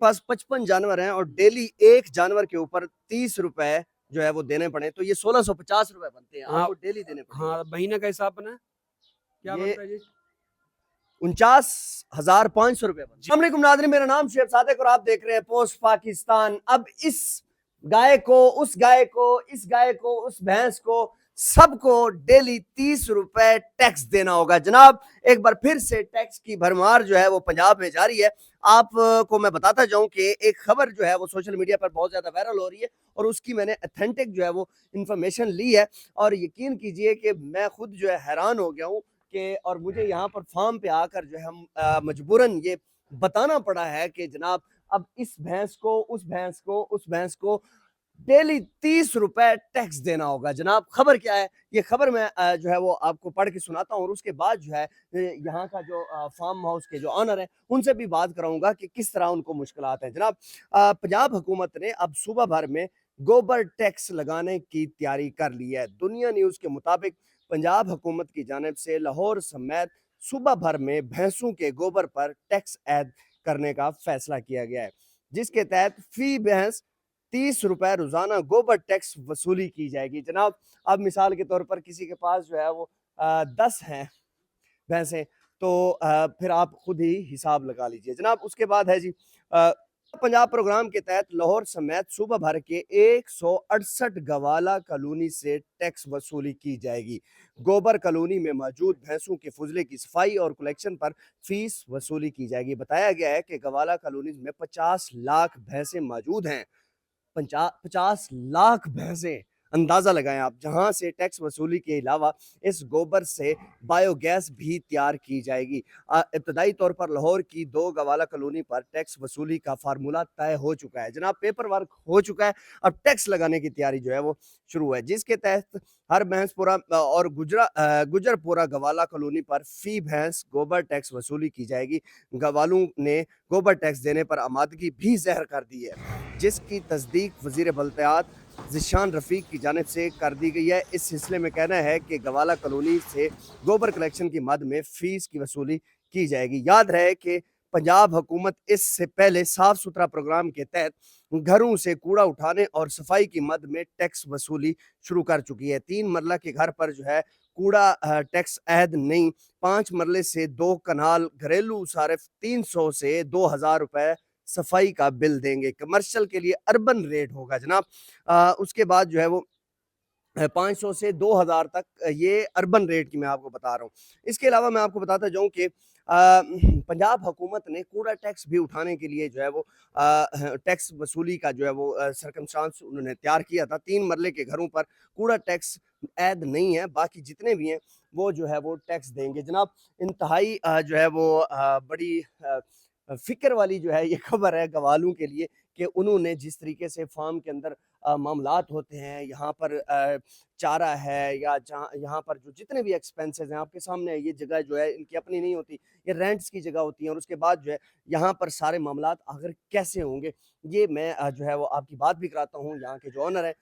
पास 55 जानवर हैं और डेली एक जानवर के ऊपर 30 रुपए जो है वो देने पड़े, तो ये 1650 रुपए बनते हैं, हाँ आपको डेली देने पड़ेंगे। हाँ, महीने का हिसाब बना क्या ये बनता है जी? 49,500 रुपए बनते हैं। जी। अस्सलाम वालेकुम नाज़रीन, मेरा नाम शुएब सादिक और आप देख रहे हैं पोस्ट पाकिस्तान। अब इस गाय को, उस गाय को, इस गाय को, उस भैंस को, सबको डेली 30 रुपए टैक्स देना होगा। जनाब, एक बार फिर से टैक्स की भरमार जो है वो पंजाब में जारी है। आपको मैं बताता जाऊं कि एक खबर जो है वो सोशल मीडिया पर बहुत ज्यादा वायरल हो रही है और उसकी मैंने अथेंटिक जो है वो इंफॉर्मेशन ली है और यकीन कीजिए कि मैं खुद जो है हैरान हो गया हूं कि, और मुझे यहाँ पर फार्म पे आकर जो है हम मजबूरन ये बताना पड़ा है कि जनाब अब इस भैंस को, उस भैंस को, उस भैंस को डेली 30 रुपए टैक्स देना होगा। जनाब, खबर क्या है? ये खबर मैं जो है वो आपको पढ़ के सुनाता हूँ और उसके बाद जो है यहाँ का जो फार्म हाउस के जो ऑनर है उनसे भी बात कराऊंगा कि किस तरह उनको मुश्किलात हैं। जनाब, पंजाब हुकूमत ने अब सूबा भर में गोबर टैक्स लगाने की तैयारी कर ली है। दुनिया न्यूज के मुताबिक पंजाब हुकूमत की जानिब से लाहौर समेत सूबा भर में भैंसों के गोबर पर टैक्स ऐड करने का फैसला किया गया है, जिसके तहत फी भैंस 30 रुपए रोजाना गोबर टैक्स वसूली की जाएगी। जनाब, अब मिसाल के तौर पर किसी के पास जो है वो 10 हैं भैंसें, तो फिर आप खुद ही हिसाब लगा लीजिए। जनाब, उसके बाद है जी पंजाब प्रोग्राम के तहत लाहौर समेत सूबा भर के 168 गवाला कॉलोनी से टैक्स वसूली की जाएगी। गोबर कॉलोनी में मौजूद भैंसों के फुजले की सफाई और कलेक्शन पर फीस वसूली की जाएगी। बताया गया है कि गवाला कॉलोनी में 50 लाख भैंसें मौजूद हैं। 50 लाख भैंसें, अंदाजा लगाएं आप, जहां से टैक्स वसूली के अलावा इस गोबर से बायोगैस भी तैयार की जाएगी। इब्तदाई तौर पर लाहौर की 2 गवाला कॉलोनी पर टैक्स वसूली का फार्मूला तय हो चुका है। जनाब, पेपर वर्क हो चुका है, अब टैक्स लगाने की तैयारी जो है वो शुरू है, जिसके तहत हर भैंसपुरा और गुजरपुरा गवाला कॉलोनी पर फी भैंस गोबर टैक्स वसूली की जाएगी। गवालों ने गोबर टैक्स देने पर आमादगी भी ज़ाहिर कर दी है, जिसकी तस्दीक वज़ीर बल्दियात ज़िशान रफ़ीक की जानिब से कर दी गई है। इस सिलसिले में कहना है कि गवाला कॉलोनी से गोबर कलेक्शन की मद में फ़ीस की वसूली की जाएगी। याद रहे कि पंजाब हुकूमत इससे पहले साफ सुथरा प्रोग्राम के तहत घरों से कूड़ा उठाने और सफाई की मद में टैक्स वसूली शुरू कर चुकी है। 3 मरला के घर पर जो है कूड़ा टैक्स ऐद नहीं, 5 मरले से 2 कनाल घरेलू सारिफ 300 से 2000 रुपए सफाई का बिल देंगे। कमर्शियल के लिए अर्बन रेट होगा जनाब। उसके बाद जो है वो 500 से 2000 तक, ये अर्बन रेट की मैं आपको बता रहा हूँ। इसके अलावा मैं आपको बताता जाऊँ कि पंजाब हुकूमत ने कूड़ा टैक्स भी उठाने के लिए जो है वो टैक्स वसूली का जो है वो सर्कमस्टांस उन्होंने तैयार किया था। 3 मरले के घरों पर कूड़ा टैक्स ऐद नहीं है, बाकी जितने भी हैं वो जो है वो टैक्स देंगे। जनाब, इंतहाई जो है वो बड़ी फ़िक्र वाली जो है ये खबर है गवालों के लिए कि उन्होंने जिस तरीके से फार्म के अंदर मामलात होते हैं, यहाँ पर चारा है या जहाँ यहाँ पर जो जितने भी एक्सपेंसेस हैं आपके सामने है, ये जगह जो है इनकी अपनी नहीं होती, ये रेंट्स की जगह होती है और उसके बाद जो है यहाँ पर सारे मामलात आखिर कैसे होंगे, ये मैं जो है वो आपकी बात भी कराता हूँ यहाँ के जो ऑनर है,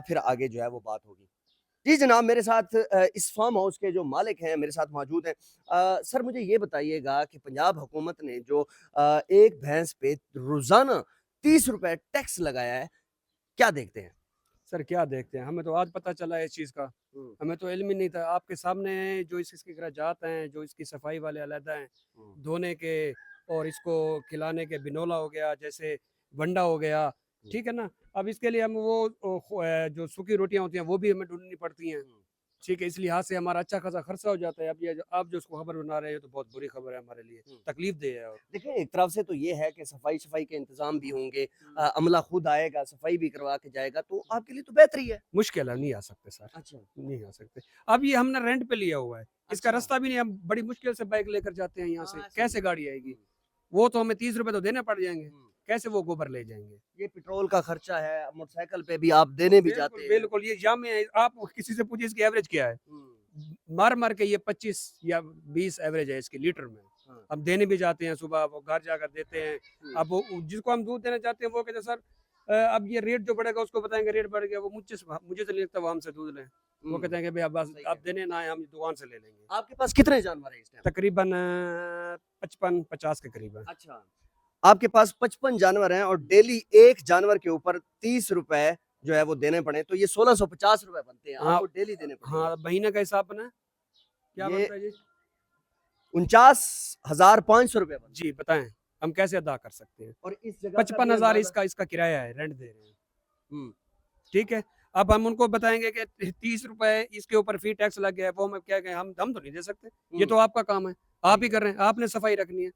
फिर आगे जो है वो बात होगी। जी जनाब, मेरे साथ इस फार्म हाउस के जो मालिक हैं मेरे साथ मौजूद हैं। सर, मुझे ये बताइएगा कि पंजाब हुकूमत ने जो एक भैंस पे रोज़ाना 30 रुपए टैक्स लगाया है, क्या देखते हैं? सर क्या देखते हैं, हमें तो आज पता चला है इस चीज़ का। हुँ, हमें तो इल्म ही नहीं था। आपके सामने जो इसके अखराजात हैं, जो इसकी सफाई वाले अलहदा हैं, हुँ, धोने के और इसको खिलाने के, बिनोला हो गया, जैसे वंडा हो गया, हुँ, ठीक है ना? अब इसके लिए हम वो जो सूखी रोटियाँ होती हैं वो भी हमें ढूँढनी पड़ती हैं, हुँ। ठीक है? इस लिहाज से हमारा अच्छा खासा खर्चा हो जाता है। अब ये जो आप जो इसको खबर बना रहे हो तो बहुत बुरी खबर है हमारे लिए, हुँ। तकलीफ़देह है। और देखिए, एक तरफ से तो ये है कि सफाई-शफ़ाई के इंतज़ाम भी होंगे, हुँ। अमला खुद आएगा, सफाई भी करवा के जाएगा, तो आपके लिए तो बेहतरी है। मुश्किल है, नहीं आ सकते सर, अच्छा, नहीं आ सकते। अब ये हमने रेंट पे लिया हुआ है, इसका अच्छा। रास्ता भी नहीं, हम बड़ी मुश्किल से बाइक लेकर जाते हैं यहाँ से, हाँ, ऐसा भी कैसे है। गाड़ी आएगी? हुँ, वो तो हमें 30 रुपए तो देने पड़ जाएँगे, हुँ। कैसे वो गोबर ले जाएँगे? ये पेट्रोल का खर्चा है, मोटरसाइकिल पे भी आप देने भी बिल्कुल, जाते हैं। बिल्कुल, ये जाम में आप किसी से पूछिए इसकी एवरेज क्या है? हुँ, मार-मार के ये 25 या 20 एवरेज है इसकी लीटर में। हाँ। हम देने भी जाते हैं सुबह, वो घर जाकर देते हैं। हुँ, अब वो जिसको हम दूध देना चाहते हैं वो कहते हैं सर अब ये रेट जो बढ़ेगा उसको बताएँगे रेट बढ़ गया, वो मुझे तो नहीं लगता वो हमसे दूध लें। वो हुँ। कहते हैं कि भई अब बस सही आप कह रहे देने ना आए, हम दुकान से ले लेंगे। हैं। आपके पास कितने जानवर हैं इस टाइम? तकरीबन 55-50 के करीब है। अच्छा। आपके पास 55 जानवर हैं और डेली एक जानवर के ऊपर 30 रुपए जो है वो देने पड़े, तो ये 1650 रुपए बनते हैं, हाँ आपको डेली देने पड़ेंगे। हाँ, महीने का हिसाब बना है? क्या ये बनता है जी? 49,500 रुपए बनते जी बताएं, हम कैसे अदा कर सकते हैं? हैं और इस जगह का भी 55,000 अंदाजा। इसका इसका किराया है, रेंट दे रहे हैं। हम्म, ठीक है, अब हम उनको बताएंगे कि 30 रुपए इसके ऊपर फी टैक्स लग गया है, वो हम क्या कहें, हम तो नहीं दे सकते। ये तो आपका काम है, आप ही कर रहे हैं, आपने सफाई रखनी है।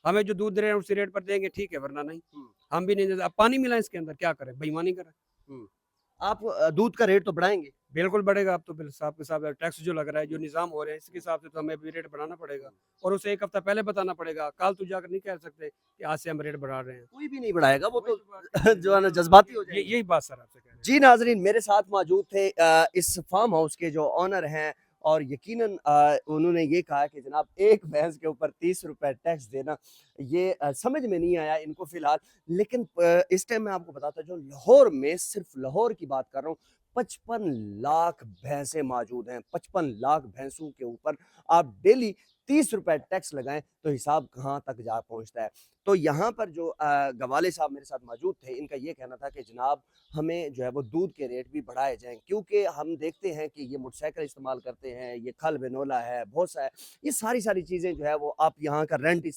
हमें जो दूध दे रहे हैं उसी रेट पर देंगे, ठीक है, वरना नहीं। हम्म, हम भी नहीं देते। अब पानी मिला इसके अंदर, क्या करें, बेईमानी करें। हम्म। आप दूध का रेट तो बढ़ाएंगे। बिल्कुल बढ़ेगा। अब तो बिल साहब के साथ टैक्स जो लग रहा है, जो निज़ाम हो रहे हैं, इसके हिसाब से तो हमें भी रेट बढ़ाना पड़ेगा और उसे 1 हफ्ता पहले बताना पड़ेगा। कल तू जाकर नहीं कह सकते कि आज से हम रेट बढ़ा रहे हैं। कोई भी नहीं बढ़ाएगा, वो वही तो तो बात है। जो है ना जज्बाती हो ये जाएंगे। यही बात सर आपसे कह रहे हैं। जी नाजरीन, मेरे साथ मौजूद थे इस फार्म हाउस के जो ऑनर हैं और यकीनन उन्होंने ये कहा कि जनाब एक भैंस के ऊपर 30 रुपए टैक्स देना ये समझ में नहीं आया इनको फिलहाल। लेकिन इस टाइम मैं आपको बताता हूँ, जो लाहौर में, सिर्फ लाहौर की बात कर रहा हूँ, 55 लाख भैंसें मौजूद हैं। 55 लाख भैंसों के ऊपर आप डेली 30 रुपए टैक्स लगाएं तो हिसाब कहाँ तक जा पहुंचता है। तो यहाँ पर जो गवाले साहब मेरे साथ मौजूद थे, इनका ये कहना था कि जनाब हमें जो है वो दूध के रेट भी बढ़ाए जाएँ, क्योंकि हम देखते हैं कि ये मोटरसाइकिल इस्तेमाल करते हैं, ये खल बिनोला है, भूसा है, ये सारी चीज़ें जो है वो आप यहाँ का रेंट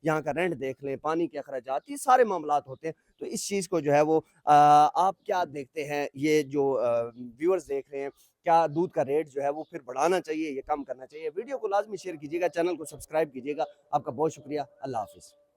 यहाँ का रेंट देख लें, पानी के अखराजात, ये सारे मामलात होते हैं। तो इस चीज़ को जो है वो आप क्या देखते हैं, ये जो व्यूअर्स देख रहे हैं, क्या दूध का रेट जो है वो फिर बढ़ाना चाहिए या कम करना चाहिए? वीडियो को लाज़मी शेयर कीजिएगा, चैनल को सब्सक्राइब कीजिएगा। आपका बहुत शुक्रिया। अल्लाह हाफ़िज़।